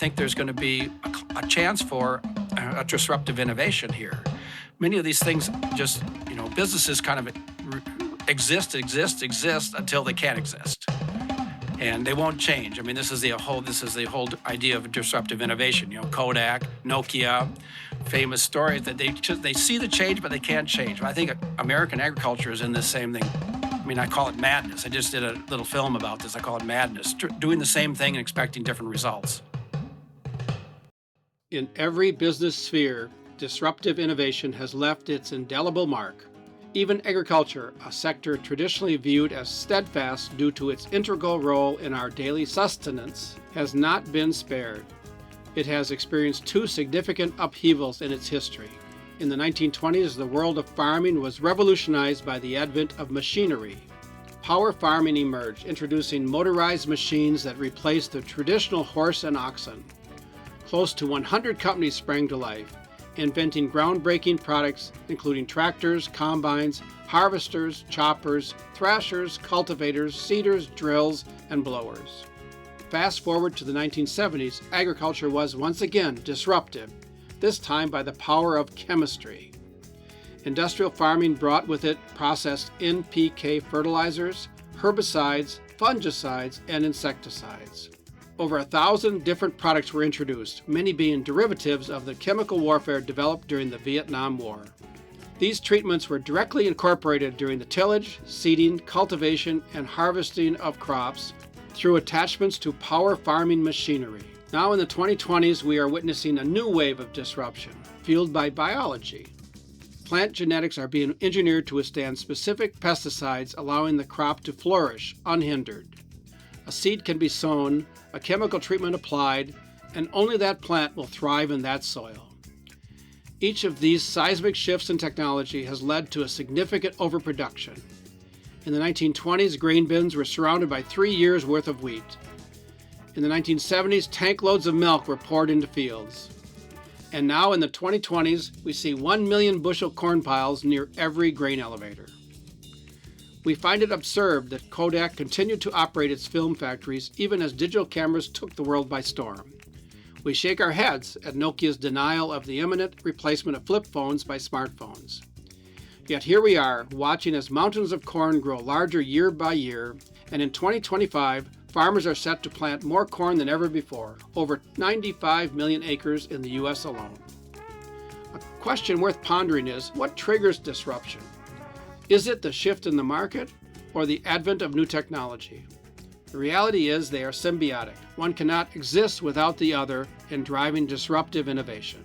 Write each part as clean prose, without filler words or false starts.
think there's going to be a chance for a disruptive innovation here. Many of these things just, businesses kind of exist until they can't exist. And they won't change. I mean, this is the whole idea of disruptive innovation. Kodak, Nokia, famous stories that they see the change, but they can't change. I think American agriculture is in this same thing. I mean, I call it madness. I just did a little film about this. I call it madness, doing the same thing and expecting different results. In every business sphere, disruptive innovation has left its indelible mark. Even agriculture, a sector traditionally viewed as steadfast due to its integral role in our daily sustenance, has not been spared. It has experienced two significant upheavals in its history. In the 1920s, the world of farming was revolutionized by the advent of machinery. Power farming emerged, introducing motorized machines that replaced the traditional horse and oxen. Close to 100 companies sprang to life, inventing groundbreaking products including tractors, combines, harvesters, choppers, thrashers, cultivators, seeders, drills, and blowers. Fast forward to the 1970s, agriculture was once again disruptive, this time by the power of chemistry. Industrial farming brought with it processed NPK fertilizers, herbicides, fungicides, and insecticides. Over 1,000 different products were introduced, many being derivatives of the chemical warfare developed during the Vietnam War. These treatments were directly incorporated during the tillage, seeding, cultivation, and harvesting of crops through attachments to power farming machinery. Now in the 2020s, we are witnessing a new wave of disruption, fueled by biology. Plant genetics are being engineered to withstand specific pesticides, allowing the crop to flourish unhindered. A seed can be sown, a chemical treatment applied, and only that plant will thrive in that soil. Each of these seismic shifts in technology has led to a significant overproduction. In the 1920s, grain bins were surrounded by 3 years' worth of wheat. In the 1970s, tank loads of milk were poured into fields. And now in the 2020s, we see 1 million bushel corn piles near every grain elevator. We find it absurd that Kodak continued to operate its film factories even as digital cameras took the world by storm. We shake our heads at Nokia's denial of the imminent replacement of flip phones by smartphones. Yet here we are, watching as mountains of corn grow larger year by year, and in 2025, farmers are set to plant more corn than ever before, over 95 million acres in the U.S. alone. A question worth pondering is, what triggers disruption? Is it the shift in the market or the advent of new technology? The reality is they are symbiotic. One cannot exist without the other in driving disruptive innovation.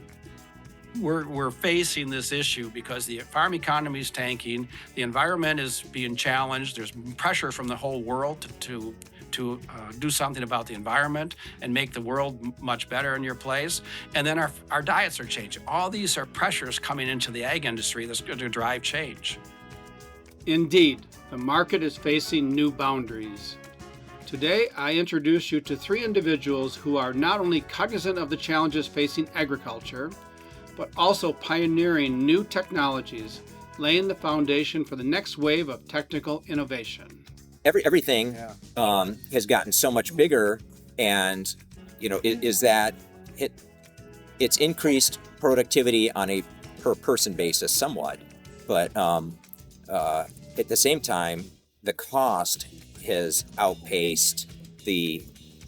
We're facing this issue because the farm economy is tanking, the environment is being challenged, there's pressure from the whole world to do something about the environment and make the world much better in your place. And then our diets are changing. All these are pressures coming into the ag industry that's going to drive change. Indeed, the market is facing new boundaries. Today, I introduce you to 3 individuals who are not only cognizant of the challenges facing agriculture, but also pioneering new technologies, laying the foundation for the next wave of technical innovation. Everything has gotten so much bigger, and is that it's increased productivity on a per person basis somewhat, but at the same time, the cost has outpaced the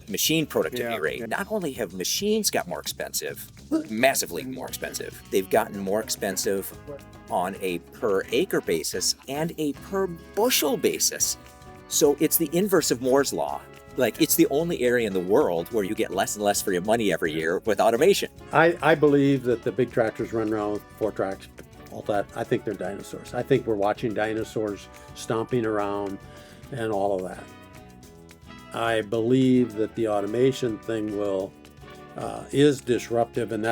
machine productivity rate. Not only have machines got more expensive, massively more expensive, they've gotten more expensive on a per acre basis and a per bushel basis. So it's the inverse of Moore's law. Like, it's the only area in the world where you get less and less for your money every year with automation. I believe that the big tractors run around with 4 tracks, all that. I think they're dinosaurs. I think we're watching dinosaurs stomping around and all of that. I believe that the automation thing is disruptive, and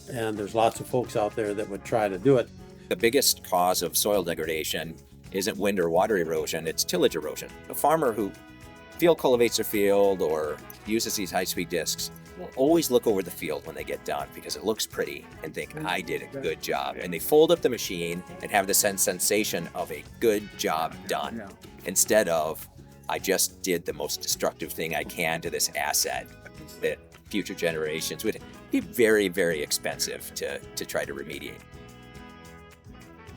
there's lots of folks out there that would try to do it. The biggest cause of soil degradation isn't wind or water erosion, it's tillage erosion. A farmer who field cultivates their field or uses these high-speed discs will always look over the field when they get done because it looks pretty and think, I did a good job. And they fold up the machine and have the sensation of a good job done instead of, I just did the most destructive thing I can to this asset. future generations would be very, very expensive to try to remediate.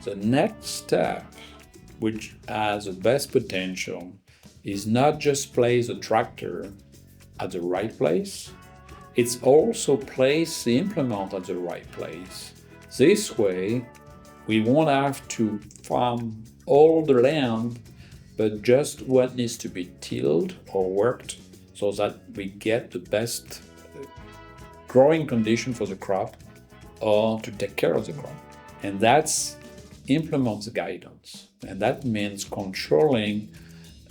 The next step, which has the best potential, is not just place the tractor at the right place, it's also place the implement at the right place. This way, we won't have to farm all the land, but just what needs to be tilled or worked so that we get the best growing condition for the crop or to take care of the crop. And that's implements guidance. And that means controlling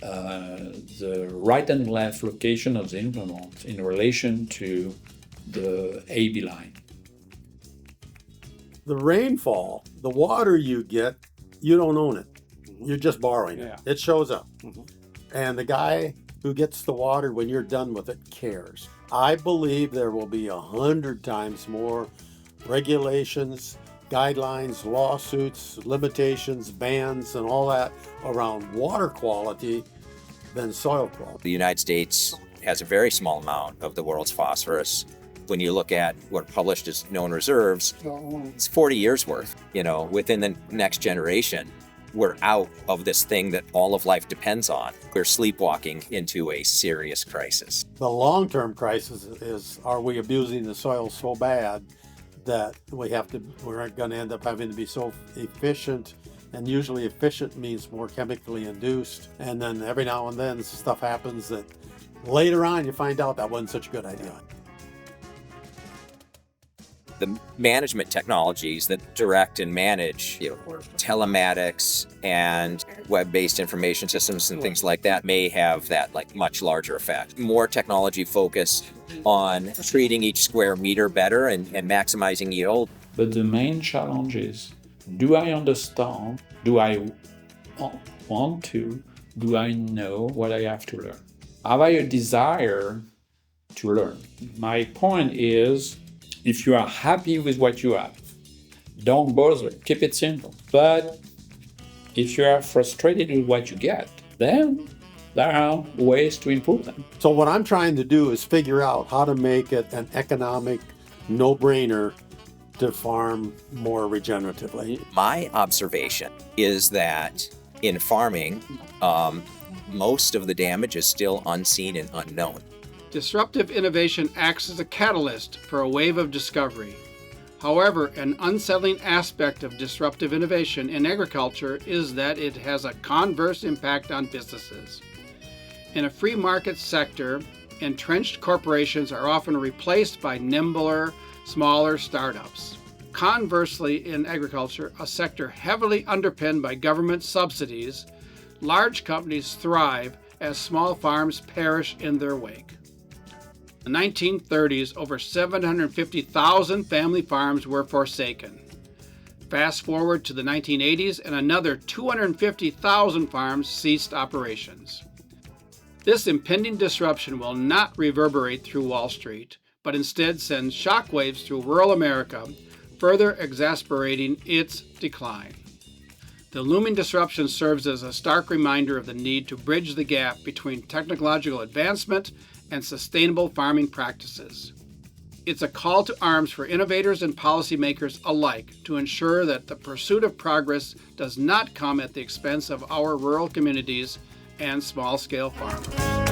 the right and left location of the implement in relation to the AB line. The rainfall, the water you get, you don't own it. You're just borrowing it. It shows up. And the guy who gets the water when you're done with it cares. I believe there will be 100 times more regulations, guidelines, lawsuits, limitations, bans, and all that around water quality than soil quality. The United States has a very small amount of the world's phosphorus. When you look at what are published as known reserves, it's 40 years worth. Within the next generation, we're out of this thing that all of life depends on. We're sleepwalking into a serious crisis. The long-term crisis is, are we abusing the soil so bad that we're going to end up having to be so efficient, and usually efficient means more chemically induced, and then every now and then stuff happens that later on you find out that wasn't such a good idea. The management technologies that direct and manage telematics and web-based information systems and things like that may have that much larger effect. More technology focused on treating each square meter better and maximizing yield. But the main challenge is, do I understand? Do I want to? Do I know what I have to learn? Have I a desire to learn? My point is, if you are happy with what you have, don't bother, keep it simple. But if you are frustrated with what you get, then there are ways to improve them. So what I'm trying to do is figure out how to make it an economic no-brainer to farm more regeneratively. My observation is that in farming, most of the damage is still unseen and unknown. Disruptive innovation acts as a catalyst for a wave of discovery. However, an unsettling aspect of disruptive innovation in agriculture is that it has a converse impact on businesses. In a free market sector, entrenched corporations are often replaced by nimbler, smaller startups. Conversely, in agriculture, a sector heavily underpinned by government subsidies, large companies thrive as small farms perish in their wake. In the 1930s, over 750,000 family farms were forsaken. Fast forward to the 1980s, and another 250,000 farms ceased operations. This impending disruption will not reverberate through Wall Street, but instead send shockwaves through rural America, further exacerbating its decline. The looming disruption serves as a stark reminder of the need to bridge the gap between technological advancement and sustainable farming practices. It's a call to arms for innovators and policymakers alike to ensure that the pursuit of progress does not come at the expense of our rural communities and small-scale farmers.